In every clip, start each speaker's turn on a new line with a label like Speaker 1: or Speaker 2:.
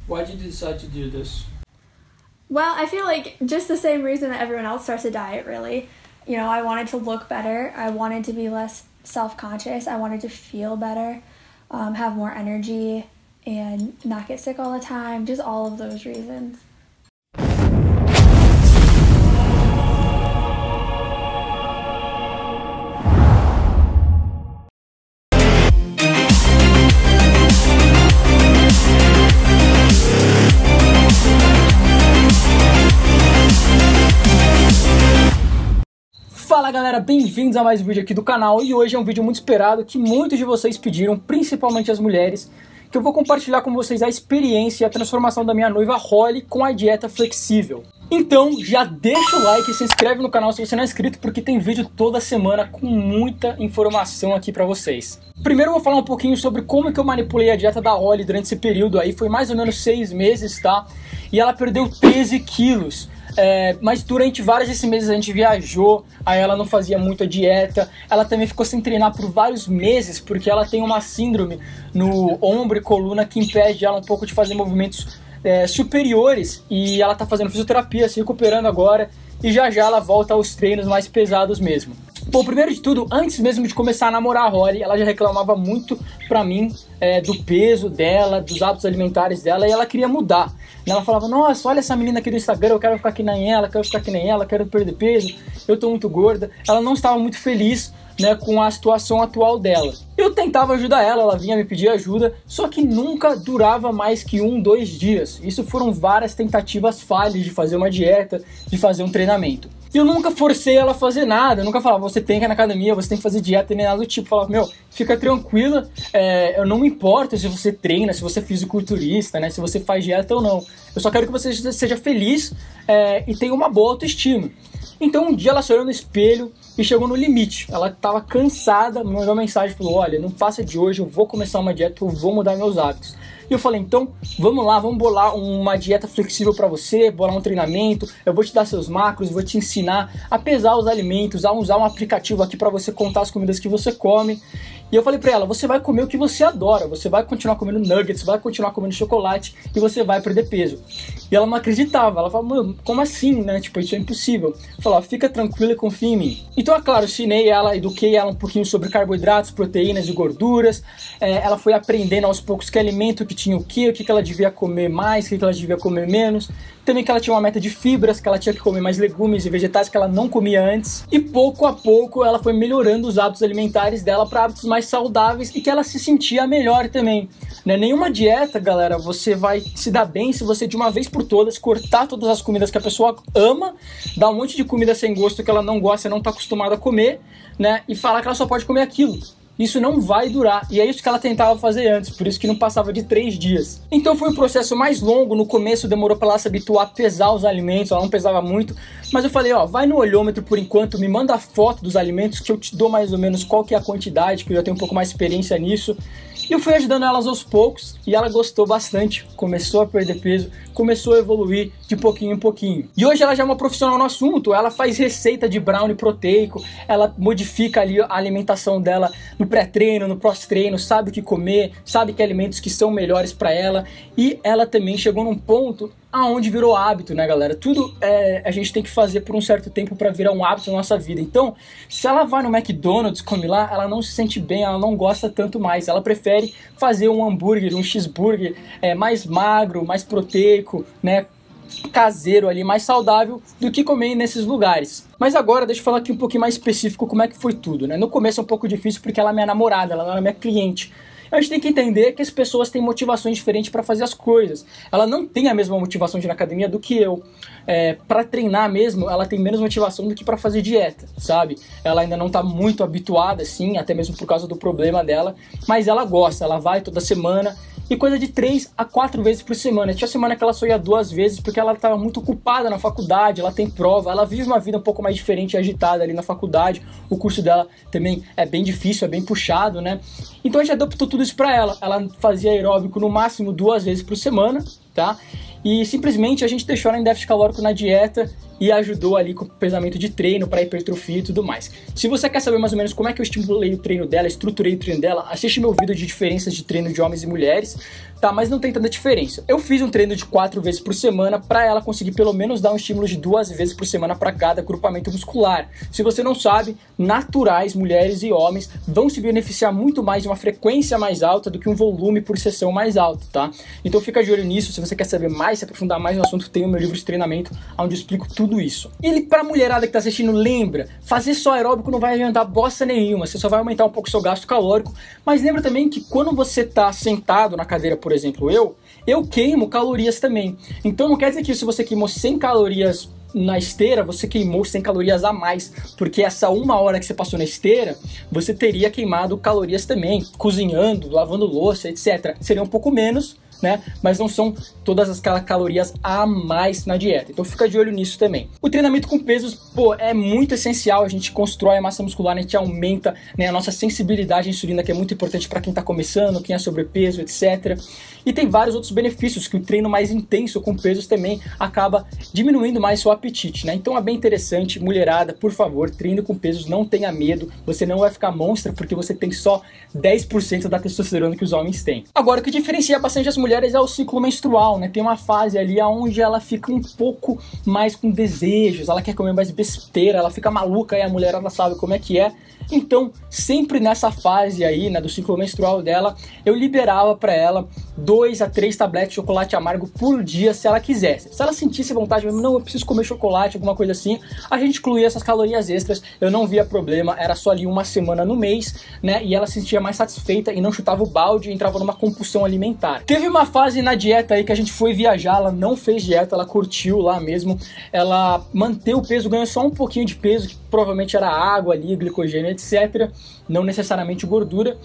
Speaker 1: Why did you decide to do this?
Speaker 2: Well, I feel like just the same reason that everyone else starts a diet, really. You know, I wanted to look better. I wanted to be less self-conscious. I wanted to feel better, have more energy, and not get sick all the time. Just all of those reasons.
Speaker 1: Fala galera, bem-vindos a mais um vídeo aqui do canal e hoje é um vídeo muito esperado que muitos de vocês pediram, principalmente as mulheres, que eu vou compartilhar com vocês a experiência e a transformação da minha noiva Holly com a dieta flexível. Então já deixa o like e se inscreve no canal se você não é inscrito, porque tem vídeo toda semana com muita informação aqui pra vocês. Primeiro eu vou falar um pouquinho sobre como que eu manipulei a dieta da Holly durante esse período aí, foi mais ou menos 6 meses, tá? E ela perdeu 13 quilos. Mas durante vários desses meses a gente viajou, aí ela não fazia muita dieta, ela também ficou sem treinar por vários meses, porque ela tem uma síndrome no ombro e coluna que impede ela um pouco de fazer movimentos superiores, e ela tá fazendo fisioterapia, se recuperando agora, e já já ela volta aos treinos mais pesados mesmo. Bom, primeiro de tudo, antes mesmo de começar a namorar a Holly, ela já reclamava muito pra mim do peso dela, dos hábitos alimentares dela, e ela queria mudar. Ela falava, nossa, olha essa menina aqui do Instagram, eu quero ficar que nem ela, quero ficar que nem ela, quero perder peso, eu tô muito gorda. Ela não estava muito feliz, né, com a situação atual dela. Eu tentava ajudar ela, ela vinha me pedir ajuda, só que nunca durava mais que 1, 2 dias. Isso foram várias tentativas falhas de fazer uma dieta, de fazer um treinamento. Eu nunca forcei ela a fazer nada, eu nunca falava, você tem que ir na academia, você tem que fazer dieta, nem nada do tipo. Eu falava, meu, fica tranquila, eu não me importo se você treina, se você é fisiculturista, né, se você faz dieta ou não. Eu só quero que você seja feliz e tenha uma boa autoestima. Então um dia ela se olhou no espelho e chegou no limite. Ela estava cansada, me mandou uma mensagem, falou, olha, não faça de hoje, eu vou começar uma dieta, eu vou mudar meus hábitos. E eu falei, então vamos lá, vamos bolar uma dieta flexível para você, bolar um treinamento, eu vou te dar seus macros, vou te ensinar a pesar os alimentos, a usar um aplicativo aqui para você contar as comidas que você come. E eu falei pra ela, você vai comer o que você adora, você vai continuar comendo nuggets, vai continuar comendo chocolate e você vai perder peso. E ela não acreditava, ela falava, mano, como assim, né? Tipo, isso é impossível. Eu falava, fica tranquila e confia em mim. Então, é claro, ensinei ela, eduquei ela um pouquinho sobre carboidratos, proteínas e gorduras. Ela foi aprendendo aos poucos que alimento que tinha o que ela devia comer mais, o que ela devia comer menos. Também que ela tinha uma meta de fibras, que ela tinha que comer mais legumes e vegetais que ela não comia antes. E pouco a pouco ela foi melhorando os hábitos alimentares dela para hábitos mais saudáveis e que ela se sentia melhor também. Né? Nenhuma dieta, galera, você vai se dar bem se você de uma vez por todas cortar todas as comidas que a pessoa ama, dar um monte de comida sem gosto que ela não gosta, não está acostumada a comer, né? E falar que ela só pode comer aquilo. Isso não vai durar, e é isso que ela tentava fazer antes, por isso que não passava de 3 dias. Então foi um processo mais longo, no começo demorou para ela se habituar a pesar os alimentos, ela não pesava muito, mas eu falei, ó, vai no olhômetro por enquanto, me manda a foto dos alimentos que eu te dou mais ou menos qual que é a quantidade, que eu já tenho um pouco mais de experiência nisso. E eu fui ajudando elas aos poucos e ela gostou bastante, começou a perder peso, começou a evoluir de pouquinho em pouquinho. E hoje ela já é uma profissional no assunto, ela faz receita de brownie proteico, ela modifica ali a alimentação dela no pré-treino, no pós-treino, sabe o que comer, sabe que alimentos que são melhores para ela. E ela também chegou num ponto aonde virou hábito, né, galera? Tudo a gente tem que fazer por um certo tempo para virar um hábito na nossa vida. Então, se ela vai no McDonald's, come lá, ela não se sente bem, ela não gosta tanto mais. Ela prefere fazer um hambúrguer, um cheeseburger mais magro, mais proteico, né, caseiro ali, mais saudável do que comer nesses lugares. Mas agora deixa eu falar aqui um pouquinho mais específico como é que foi tudo, né? No começo é um pouco difícil porque ela é minha namorada, ela não é minha cliente. A gente tem que entender que as pessoas têm motivações diferentes para fazer as coisas. Ela não tem a mesma motivação de ir na academia do que eu. Para treinar mesmo, ela tem menos motivação do que para fazer dieta, sabe? Ela ainda não está muito habituada, assim, até mesmo por causa do problema dela. Mas ela gosta, ela vai toda semana. E coisa de 3 a 4 vezes por semana. Tinha semana que ela só ia 2 vezes porque ela estava muito ocupada na faculdade, ela tem prova, ela vive uma vida um pouco mais diferente e agitada ali na faculdade. O curso dela também é bem difícil, é bem puxado, né? Então a gente adaptou tudo isso para ela. Ela fazia aeróbico no máximo 2 vezes por semana, tá? E simplesmente a gente deixou ela em déficit calórico na dieta e ajudou ali com o pesamento de treino para hipertrofia e tudo mais. Se você quer saber mais ou menos como é que eu estimulei o treino dela, estruturei o treino dela, assiste meu vídeo de diferenças de treino de homens e mulheres, tá? Mas não tem tanta diferença. Eu fiz um treino de 4 vezes por semana para ela conseguir pelo menos dar um estímulo de 2 vezes por semana para cada agrupamento muscular. Se você não sabe, naturais, mulheres e homens vão se beneficiar muito mais de uma frequência mais alta do que um volume por sessão mais alto, tá? Então fica de olho nisso. Se você quer saber mais, se aprofundar mais no assunto, tem o meu livro de treinamento, onde eu explico tudo isso. E pra mulherada que tá assistindo, lembra, fazer só aeróbico não vai adiantar bosta nenhuma, você só vai aumentar um pouco o seu gasto calórico, mas lembra também que quando você tá sentado na cadeira, por exemplo, eu queimo calorias também. Então não quer dizer que se você queimou 100 calorias na esteira, você queimou 100 calorias a mais, porque essa 1 hora que você passou na esteira, você teria queimado calorias também, cozinhando, lavando louça, etc. Seria um pouco menos, né? Mas não são todas as calorias a mais na dieta. Então fica de olho nisso também. O treinamento com pesos, pô, é muito essencial. A gente constrói a massa muscular, a gente aumenta, né, a nossa sensibilidade à insulina, que é muito importante para quem tá começando, quem é sobrepeso, etc. E tem vários outros benefícios, que o treino mais intenso com pesos também acaba diminuindo mais seu apetite, né? Então é bem interessante. Mulherada, por favor, treine com pesos, não tenha medo. Você não vai ficar monstra porque você tem só 10% da testosterona que os homens têm. Agora, o que diferencia bastante as mulheres é o ciclo menstrual, né? Tem uma fase ali onde ela fica um pouco mais com desejos, ela quer comer mais besteira, ela fica maluca e a mulher, ela sabe como é que é. Então, sempre nessa fase aí, né, do ciclo menstrual dela, eu liberava para ela 2 a 3 tabletes de chocolate amargo por dia, se ela quisesse. Se ela sentisse vontade mesmo, não, eu preciso comer chocolate, alguma coisa assim, a gente incluía essas calorias extras, eu não via problema, era só ali 1 semana no mês, né, e ela se sentia mais satisfeita e não chutava o balde e entrava numa compulsão alimentar. Teve uma fase na dieta aí que a gente foi viajar, ela não fez dieta, ela curtiu lá mesmo, ela manteve o peso, ganhou só um pouquinho de peso, que provavelmente era água ali, glicogênio, etc. Não necessariamente gordura.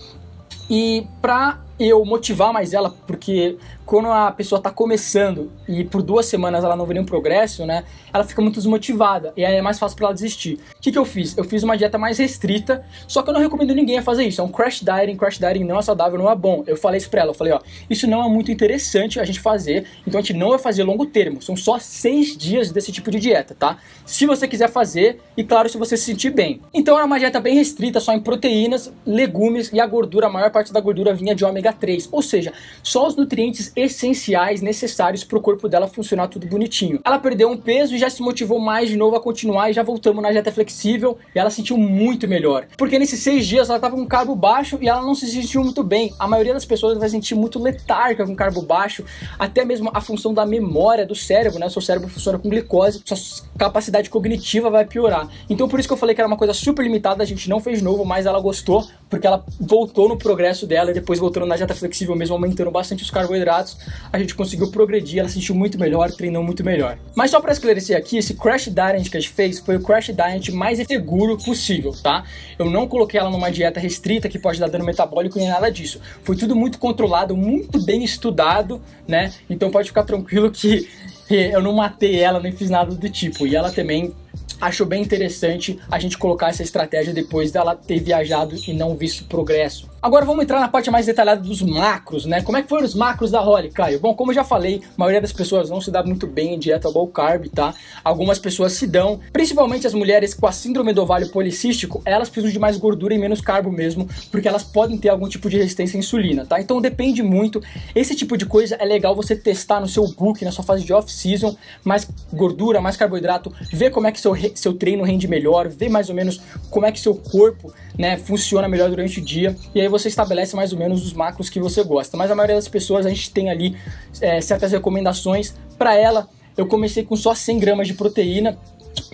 Speaker 1: E pra eu motivar mais ela, porque quando a pessoa tá começando e por 2 semanas ela não vê nenhum progresso, né, ela fica muito desmotivada e aí é mais fácil pra ela desistir. O que eu fiz? Eu fiz uma dieta mais restrita, só que eu não recomendo ninguém a fazer isso. É um crash dieting não é saudável, não é bom. Eu falei isso pra ela, eu falei, ó, isso não é muito interessante a gente fazer, então a gente não vai fazer longo termo, são só 6 dias desse tipo de dieta, tá? Se você quiser fazer, e claro, se você se sentir bem. Então era uma dieta bem restrita, só em proteínas, legumes e a gordura, a maior parte da gordura vinha de ômega 3, ou seja, só os nutrientes essenciais necessários para o corpo dela funcionar tudo bonitinho. Ela perdeu um peso e já se motivou mais de novo a continuar e já voltamos na dieta flexível e ela sentiu muito melhor. Porque nesses 6 dias ela estava com carbo baixo e ela não se sentiu muito bem. A maioria das pessoas vai sentir muito letárgica com carbo baixo, até mesmo a função da memória do cérebro, né? O seu cérebro funciona com glicose, sua capacidade cognitiva vai piorar. Então por isso que eu falei que era uma coisa super limitada, a gente não fez de novo, mas ela gostou, porque ela voltou no progresso dela e depois voltando na dieta flexível mesmo, aumentando bastante os carboidratos, a gente conseguiu progredir, ela se sentiu muito melhor, treinou muito melhor. Mas só para esclarecer aqui, esse crash diet que a gente fez foi o crash diet mais seguro possível, tá? Eu não coloquei ela numa dieta restrita que pode dar dano metabólico nem nada disso. Foi tudo muito controlado, muito bem estudado, né? Então pode ficar tranquilo que eu não matei ela, nem fiz nada do tipo. E ela também achou bem interessante a gente colocar essa estratégia depois dela ter viajado e não visto progresso. Agora vamos entrar na parte mais detalhada dos macros, né? Como é que foram os macros da Holly, Caio? Bom, como eu já falei, a maioria das pessoas não se dá muito bem em dieta low carb, tá? Algumas pessoas se dão, principalmente as mulheres com a síndrome do ovário policístico, elas precisam de mais gordura e menos carbo mesmo, porque elas podem ter algum tipo de resistência à insulina, tá? Então depende muito. Esse tipo de coisa é legal você testar no seu book, na sua fase de off-season, mais gordura, mais carboidrato, ver como é que seu treino rende melhor, ver mais ou menos como é que seu corpo, né, funciona melhor durante o dia, e aí você estabelece mais ou menos os macros que você gosta. Mas a maioria das pessoas, a gente tem ali certas recomendações. Para ela, eu comecei com só 100 gramas de proteína.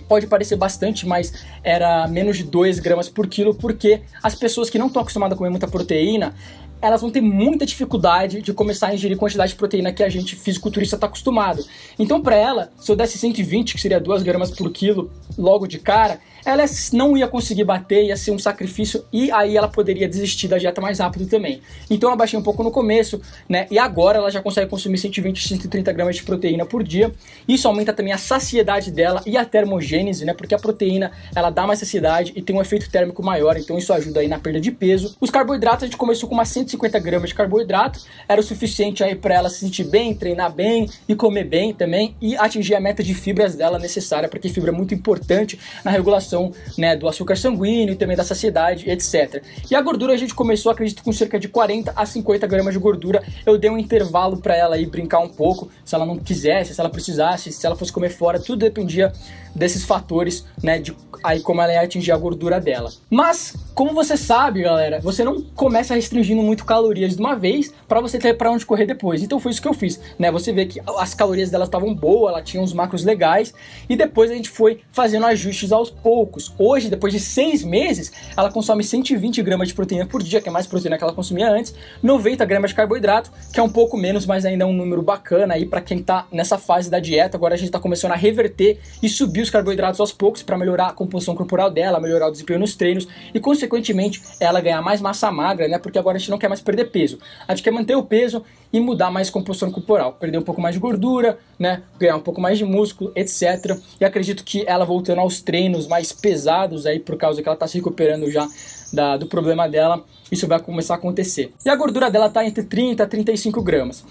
Speaker 1: Pode parecer bastante, mas era menos de 2 gramas por quilo, porque as pessoas que não estão acostumadas a comer muita proteína, elas vão ter muita dificuldade de começar a ingerir quantidade de proteína que a gente fisiculturista está acostumado. Então para ela, se eu desse 120, que seria 2 gramas por quilo logo de cara, ela não ia conseguir bater, ia ser um sacrifício e aí ela poderia desistir da dieta mais rápido também. Então eu abaixei um pouco no começo, né? E agora ela já consegue consumir 120, 130 gramas de proteína por dia. Isso aumenta também a saciedade dela e a termogênese, né? Porque a proteína, ela dá mais saciedade e tem um efeito térmico maior, então isso ajuda aí na perda de peso. Os carboidratos, a gente começou com umas 150 gramas de carboidrato, era o suficiente aí para ela se sentir bem, treinar bem e comer bem também e atingir a meta de fibras dela necessária, porque fibra é muito importante na regulação, né, do açúcar sanguíneo e também da saciedade, etc. E a gordura a gente começou, acredito, com cerca de 40 a 50 gramas de gordura. Eu dei um intervalo para ela aí brincar um pouco, se ela não quisesse, se ela precisasse, se ela fosse comer fora, tudo dependia desses fatores, né, de aí como ela ia atingir a gordura dela. Mas, como você sabe, galera, você não começa restringindo muito calorias de uma vez para você ter para onde correr depois. Então foi isso que eu fiz, né? Você vê que as calorias dela estavam boas, ela tinha uns macros legais e depois a gente foi fazendo ajustes aos poucos. Hoje, depois de 6 meses, ela consome 120 gramas de proteína por dia, que é mais proteína que ela consumia antes, 90 gramas de carboidrato, que é um pouco menos, mas ainda é um número bacana aí para quem tá nessa fase da dieta. Agora a gente tá começando a reverter e subir os carboidratos aos poucos para melhorar a composição corporal dela, melhorar o desempenho nos treinos e, consequentemente, ela ganhar mais massa magra, né? Porque agora a gente não quer mais perder peso. A gente quer manter o peso e mudar mais composição corporal, perder um pouco mais de gordura, né? Ganhar um pouco mais de músculo, etc. E acredito que ela voltando aos treinos mais pesados aí, por causa que ela tá se recuperando já do problema dela, isso vai começar a acontecer. E a gordura dela tá entre 30 a 35 gramas.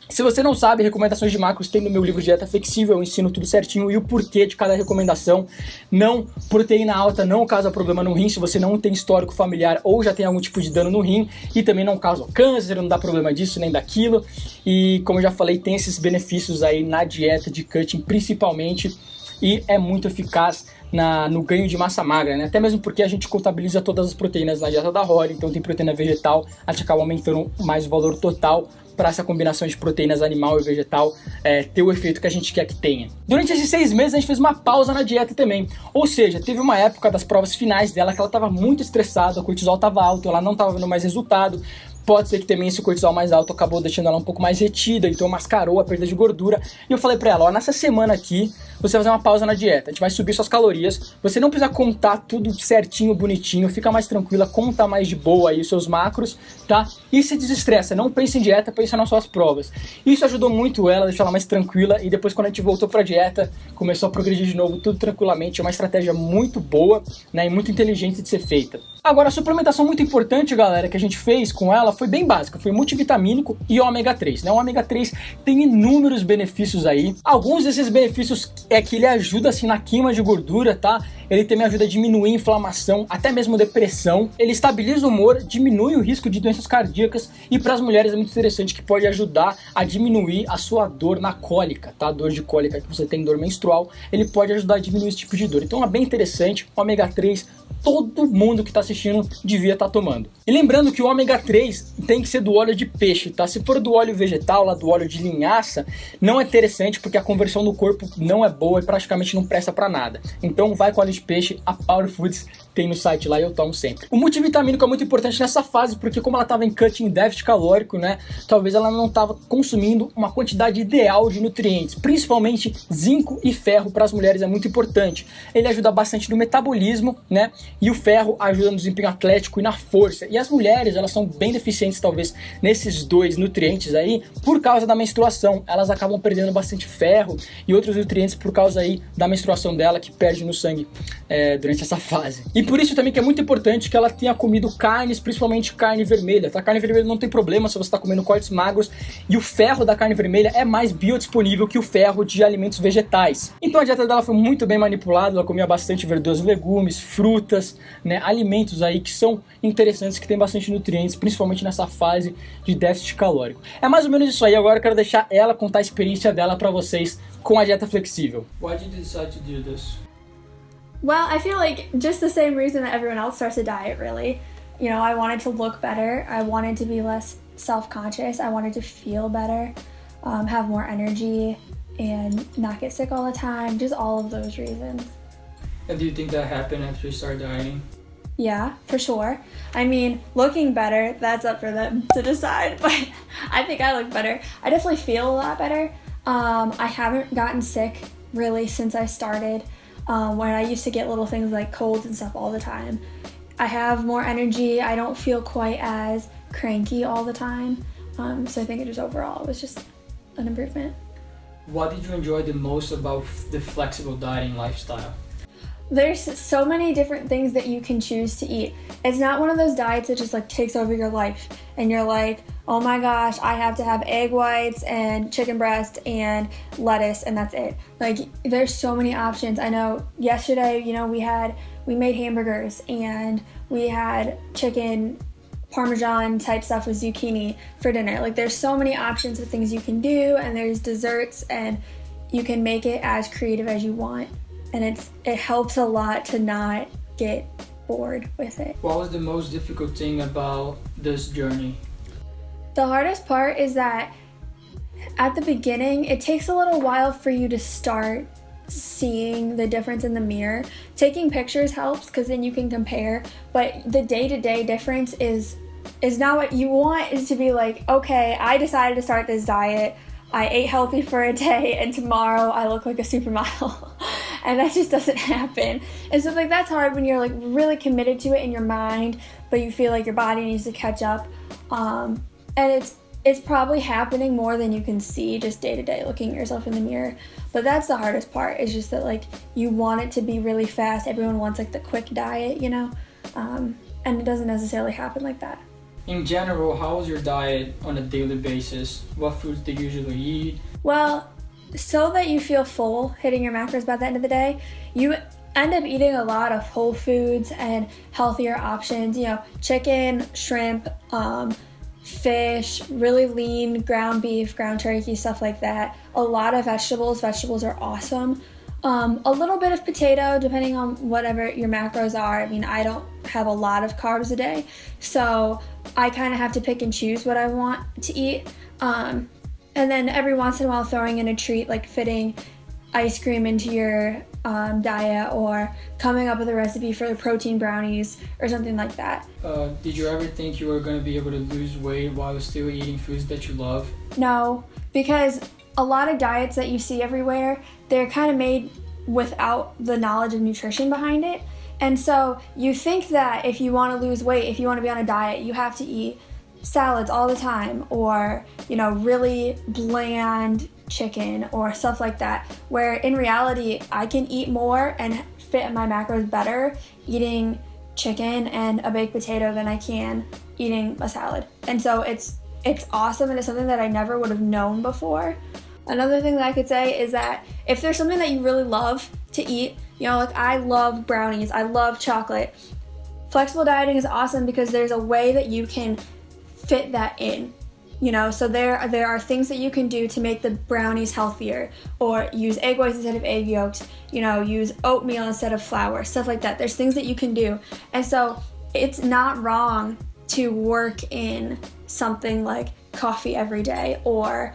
Speaker 1: Se você não sabe, recomendações de macros tem no meu livro Dieta Flexível, eu ensino tudo certinho e o porquê de cada recomendação. Não, proteína alta não causa problema no rim se você não tem histórico familiar ou já tem algum tipo de dano no rim, e também não causa câncer, não dá problema disso nem daquilo. E como eu já falei, tem esses benefícios aí na dieta de cutting principalmente, e é muito eficaz no ganho de massa magra, né? Até mesmo porque a gente contabiliza todas as proteínas na dieta da Holly, então tem proteína vegetal, a gente acaba aumentando mais o valor total para essa combinação de proteínas animal e vegetal ter o efeito que a gente quer que tenha. Durante esses 6 meses a gente fez uma pausa na dieta também, ou seja, teve uma época das provas finais dela que ela estava muito estressada, o cortisol estava alto, ela não estava vendo mais resultado. Pode ser que também esse cortisol mais alto acabou deixando ela um pouco mais retida, então mascarou a perda de gordura. E eu falei pra ela, ó, nessa semana aqui, você vai fazer uma pausa na dieta, a gente vai subir suas calorias, você não precisa contar tudo certinho, bonitinho, fica mais tranquila, conta mais de boa aí os seus macros, tá? E se desestressa, não pense em dieta, pensa nas suas provas. Isso ajudou muito ela, deixou ela mais tranquila, e depois quando a gente voltou pra dieta, começou a progredir de novo, tudo tranquilamente, é uma estratégia muito boa, né, e muito inteligente de ser feita. Agora, a suplementação muito importante, galera, que a gente fez com ela foi bem básica, foi multivitamínico e ômega 3, né? O ômega 3 tem inúmeros benefícios aí. Alguns desses benefícios é que ele ajuda assim na queima de gordura, tá? Ele também ajuda a diminuir a inflamação, até mesmo depressão. Ele estabiliza o humor, diminui o risco de doenças cardíacas e para as mulheres é muito interessante que pode ajudar a diminuir a sua dor na cólica, tá? Dor de cólica que você tem, dor menstrual, ele pode ajudar a diminuir esse tipo de dor. Então é bem interessante, o ômega 3 todo mundo que está assistindo devia estar tomando. E lembrando que o ômega 3 tem que ser do óleo de peixe, tá? Se for do óleo vegetal, lá do óleo de linhaça, não é interessante porque a conversão do corpo não é boa e praticamente não presta para nada. Então vai com óleo de peixe, a Power Foods tem no site lá e eu tomo sempre. O multivitamínico é muito importante nessa fase porque como ela estava em cutting déficit calórico, né? Talvez ela não estava consumindo uma quantidade ideal de nutrientes, principalmente zinco e ferro para as mulheres é muito importante. Ele ajuda bastante no metabolismo, né? E o ferro ajuda no desempenho atlético e na força. E as mulheres, elas são bem deficientes, talvez, nesses dois nutrientes aí, por causa da menstruação. Elas acabam perdendo bastante ferro e outros nutrientes por causa aí da menstruação dela, que perde no sangue durante essa fase. E por isso também que é muito importante que ela tenha comido carnes, principalmente carne vermelha, tá? Carne vermelha não tem problema se você está comendo cortes magros, e o ferro da carne vermelha é mais biodisponível que o ferro de alimentos vegetais. Então a dieta dela foi muito bem manipulada, ela comia bastante verduras e legumes, frutas, né, alimentos aí que são interessantes, que tem bastante nutrientes, principalmente nessa fase de déficit calórico. É mais ou menos isso aí. Agora eu quero deixar ela contar a experiência dela pra vocês com a dieta flexível. Why did you decide to do this?
Speaker 2: Well, I feel like just the same reason that everyone else starts a diet, really. You know, I wanted to look better, I wanted to be less self-conscious, I wanted to feel better, have more energy, and not get sick all the time, just all of those reasons.
Speaker 1: And do you think that happened after you started dieting?
Speaker 2: Yeah, for sure. I mean, looking better, that's up for them to decide, but I think I look better. I definitely feel a lot better. I haven't gotten sick really since I started. when I used to get little things like colds and stuff all the time. I have more energy. I don't feel quite as cranky all the time. So I think it just overall was just an improvement.
Speaker 1: What did you enjoy the most about the flexible dieting lifestyle?
Speaker 2: There's so many different things that you can choose to eat. It's not one of those diets that just like takes over your life and you're like, oh my gosh, I have to have egg whites and chicken breast and lettuce and that's it. Like there's so many options. I know yesterday, you know, we made hamburgers and we had chicken Parmesan type stuff with zucchini for dinner. Like there's so many options of things you can do, and there's desserts, and you can make it as creative as you want. And it helps a lot to not get bored with it.
Speaker 1: What was the most difficult thing about this journey?
Speaker 2: The hardest part is that at the beginning, it takes a little while for you to start seeing the difference in the mirror. Taking pictures helps because then you can compare, but the day-to-day difference is not what you want. Is to be like, okay, I decided to start this diet, I ate healthy for a day, and tomorrow I look like a supermodel. And that just doesn't happen. And so like that's hard when you're like really committed to it in your mind, but you feel like your body needs to catch up. And it's probably happening more than you can see just day to day looking at yourself in the mirror. But that's the hardest part, is just that like you want it to be really fast. Everyone wants like the quick diet, you know? And it doesn't necessarily happen like that.
Speaker 1: In general, how is your diet on a daily basis? What foods do you usually eat?
Speaker 2: Well, so that you feel full, hitting your macros by the end of the day, you end up eating a lot of whole foods and healthier options, you know, chicken, shrimp, fish, really lean ground beef, ground turkey, stuff like that. A lot of vegetables. Vegetables are awesome. A little bit of potato, depending on whatever your macros are. I mean, I don't have a lot of carbs a day, so I kind of have to pick and choose what I want to eat. And then every once in a while throwing in a treat, like fitting ice cream into your diet, or coming up with a recipe for the protein brownies or something like that.
Speaker 1: Did you ever think you were going to be able to lose weight while still eating foods that you love?
Speaker 2: No, because a lot of diets that you see everywhere, they're kind of made without the knowledge of nutrition behind it. And so you think that if you want to lose weight, if you want to be on a diet, you have to eat salads all the time, or, you know, really bland chicken or stuff like that, where in reality I can eat more and fit in my macros better eating chicken and a baked potato than I can eating a salad. And so it's awesome, and it's something that I never would have known before. Another thing that I could say is that if there's something that you really love to eat, you know, like I love brownies, I love chocolate, flexible dieting is awesome because there's a way that you can fit that in, you know. So there are things that you can do to make the brownies healthier, or use egg whites instead of egg yolks, you know, use oatmeal instead of flour, stuff like that. There's things that you can do. And so it's not wrong to work in something like coffee every day, or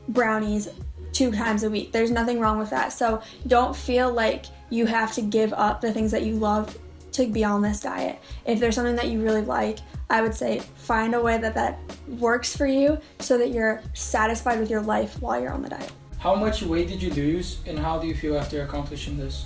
Speaker 2: brownies 2 times a week. There's nothing wrong with that. So don't feel like you have to give up the things that you love to be on this diet. If there's something that you really like, I would say find a way that works for you so that you're satisfied with your life while you're on the diet.
Speaker 1: How much weight did you lose, and how do you feel after accomplishing this?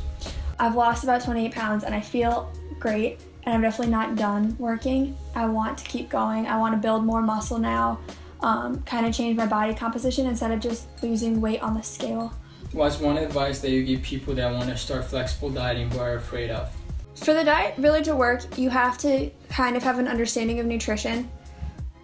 Speaker 2: I've lost about 28 pounds and I feel great, and I'm definitely not done working. I want to keep going. I want to build more muscle now, kind of change my body composition instead of just losing weight on the scale.
Speaker 1: What's one advice that you give people that want to start flexible dieting but are afraid of?
Speaker 2: For the diet really to work, you have to kind of have an understanding of nutrition.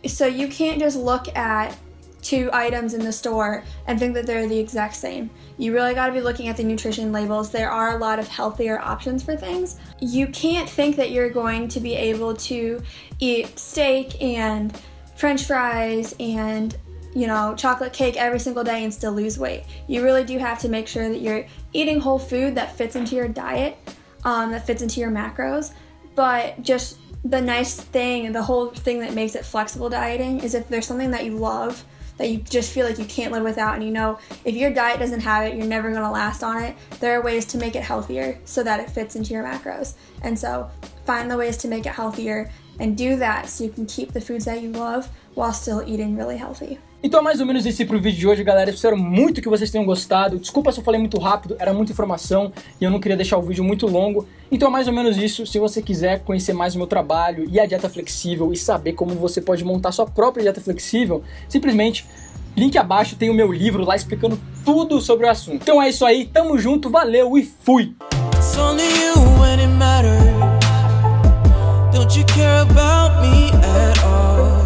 Speaker 2: So you can't just look at 2 items in the store and think that they're the exact same. You really got to be looking at the nutrition labels. There are a lot of healthier options for things. You can't think that you're going to be able to eat steak and French fries and, you know, chocolate cake every single day and still lose weight. You really do have to make sure that you're eating whole food that fits into your diet, that fits into your macros. But just the nice thing, the whole thing that makes it flexible dieting is if there's something that you love, that you just feel like you can't live without, and you know if your diet doesn't have it, you're never going to last on it, there are ways to make it healthier so that it fits into your macros. And so find the ways to make it healthier and do that so you can keep the foods that you love while still eating really healthy.
Speaker 1: Então é mais ou menos isso pro vídeo de hoje, galera. Eu espero muito que vocês tenham gostado. Desculpa se eu falei muito rápido, era muita informação e eu não queria deixar o vídeo muito longo. Então é mais ou menos isso. Se você quiser conhecer mais o meu trabalho e a dieta flexível e saber como você pode montar sua própria dieta flexível, simplesmente link abaixo, tem o meu livro lá explicando tudo sobre o assunto. Então é isso aí, tamo junto, valeu e fui!
Speaker 3: Don't you care about me at all?